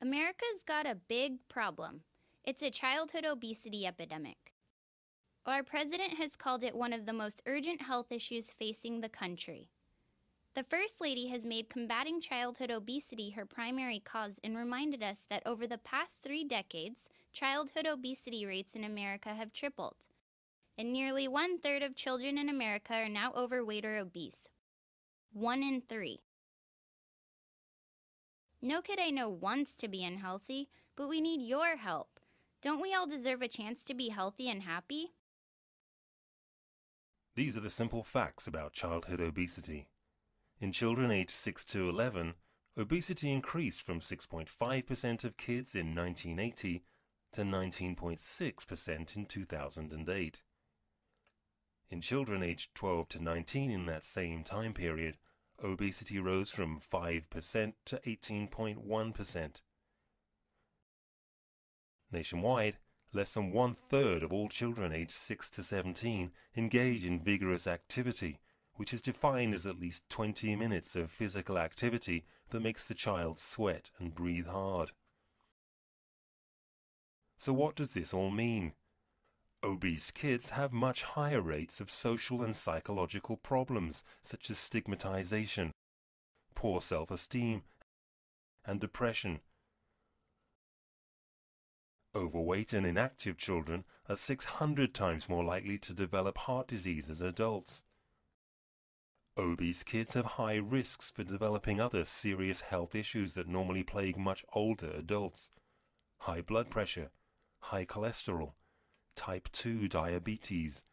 America's got a big problem. It's a childhood obesity epidemic. Our president has called it one of the most urgent health issues facing the country. The First Lady has made combating childhood obesity her primary cause and reminded us that over the past 3 decades, childhood obesity rates in America have tripled. And nearly 1/3 of children in America are now overweight or obese. 1 in 3. No kid I know wants to be unhealthy, but we need your help. Don't we all deserve a chance to be healthy and happy? These are the simple facts about childhood obesity. In children aged 6 to 11, obesity increased from 6.5% of kids in 1980 to 19.6% in 2008. In children aged 12 to 19 in that same time period, obesity rose from 5% to 18.1%. Nationwide, less than 1/3 of all children aged 6 to 17 engage in vigorous activity, which is defined as at least 20 minutes of physical activity that makes the child sweat and breathe hard. So what does this all mean? Obese kids have much higher rates of social and psychological problems such as stigmatization, poor self-esteem, and depression. Overweight and inactive children are 600 times more likely to develop heart disease as adults. Obese kids have high risks for developing other serious health issues that normally plague much older adults. High blood pressure, high cholesterol, type 2 diabetes,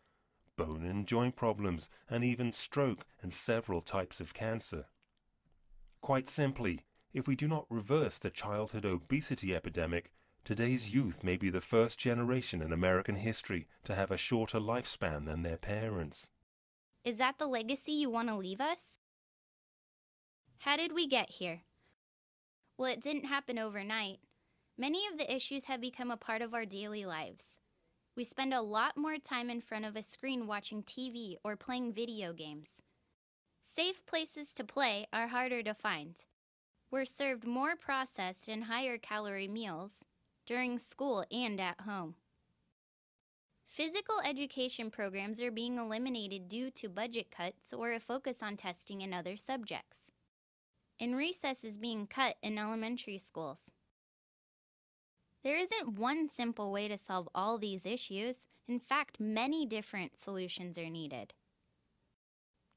bone and joint problems, and even stroke and several types of cancer. Quite simply, if we do not reverse the childhood obesity epidemic, today's youth may be the first generation in American history to have a shorter lifespan than their parents. Is that the legacy you want to leave us? How did we get here? Well, it didn't happen overnight. Many of the issues have become a part of our daily lives. We spend a lot more time in front of a screen watching TV or playing video games. Safe places to play are harder to find. We're served more processed and higher calorie meals during school and at home. Physical education programs are being eliminated due to budget cuts or a focus on testing in other subjects. And recess is being cut in elementary schools. There isn't one simple way to solve all these issues. In fact, many different solutions are needed.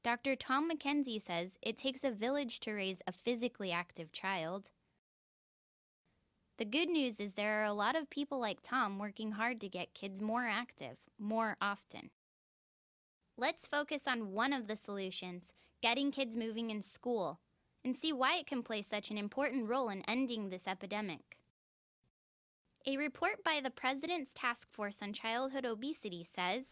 Dr. Tom McKenzie says it takes a village to raise a physically active child. The good news is there are a lot of people like Tom working hard to get kids more active, more often. Let's focus on one of the solutions, getting kids moving in school, and see why it can play such an important role in ending this epidemic. A report by the President's Task Force on Childhood Obesity says,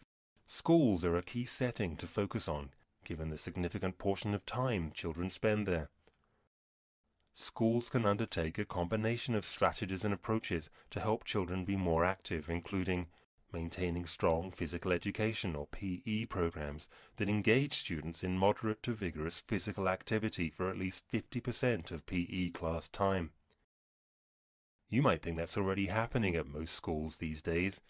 Schools are a key setting to focus on, given the significant portion of time children spend there. Schools can undertake a combination of strategies and approaches to help children be more active, including maintaining strong physical education or PE programs that engage students in moderate to vigorous physical activity for at least 50% of PE class time. You might think that's already happening at most schools these days.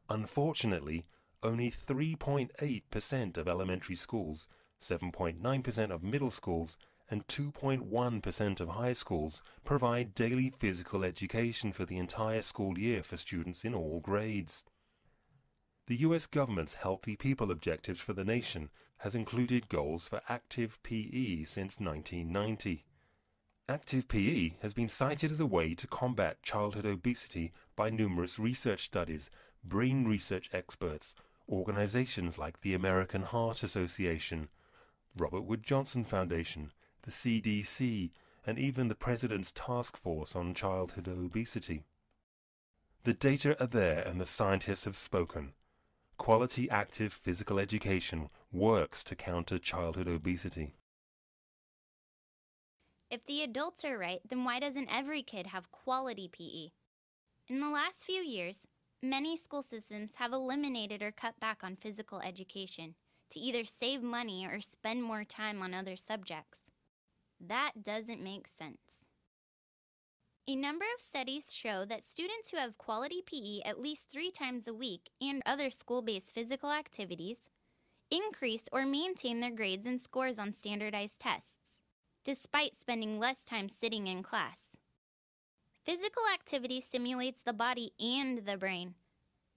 Unfortunately, only 3.8% of elementary schools, 7.9% of middle schools, and 2.1% of high schools provide daily physical education for the entire school year for students in all grades. The U.S. government's Healthy People Objectives for the nation has included goals for active PE since 1990. Active PE has been cited as a way to combat childhood obesity by numerous research studies, brain research experts, organizations like the American Heart Association, Robert Wood Johnson Foundation, the CDC, and even the President's Task Force on Childhood Obesity. The data are there and the scientists have spoken. Quality active physical education works to counter childhood obesity. if the adults are right, then why doesn't every kid have quality PE? In the last few years, many school systems have eliminated or cut back on physical education to either save money or spend more time on other subjects. That doesn't make sense. A number of studies show that students who have quality PE at least 3 times a week and other school-based physical activities increase or maintain their grades and scores on standardized tests, despite spending less time sitting in class. Physical activity stimulates the body and the brain.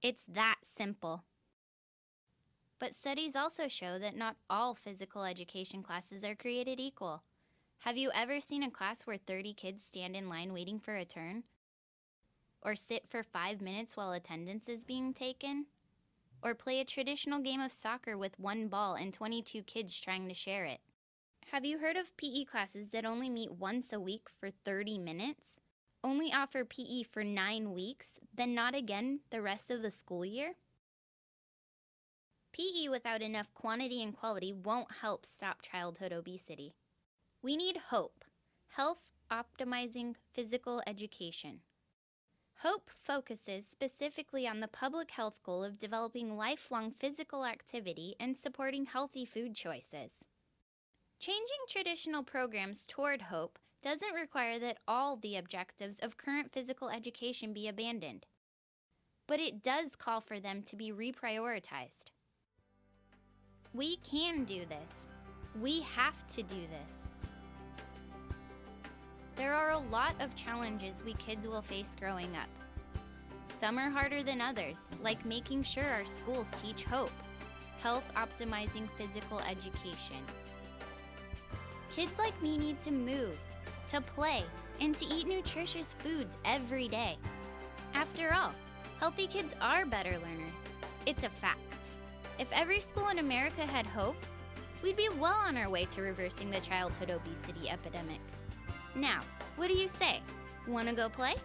It's that simple. But studies also show that not all physical education classes are created equal. Have you ever seen a class where 30 kids stand in line waiting for a turn? Or sit for 5 minutes while attendance is being taken? Or play a traditional game of soccer with 1 ball and 22 kids trying to share it? Have you heard of PE classes that only meet once a week for 30 minutes? Only offer PE for 9 weeks, then not again the rest of the school year? PE without enough quantity and quality won't help stop childhood obesity. We need HOPE, Health Optimizing Physical Education. HOPE focuses specifically on the public health goal of developing lifelong physical activity and supporting healthy food choices. Changing traditional programs toward HOPE doesn't require that all the objectives of current physical education be abandoned, but it does call for them to be reprioritized. We can do this. We have to do this. There are a lot of challenges we kids will face growing up. Some are harder than others, like making sure our schools teach HOPE, Health Optimizing Physical Education. Kids like me need to move, to play, and to eat nutritious foods every day. After all, healthy kids are better learners. It's a fact. If every school in America had HOPE, we'd be well on our way to reversing the childhood obesity epidemic. Now, what do you say? Want to go play?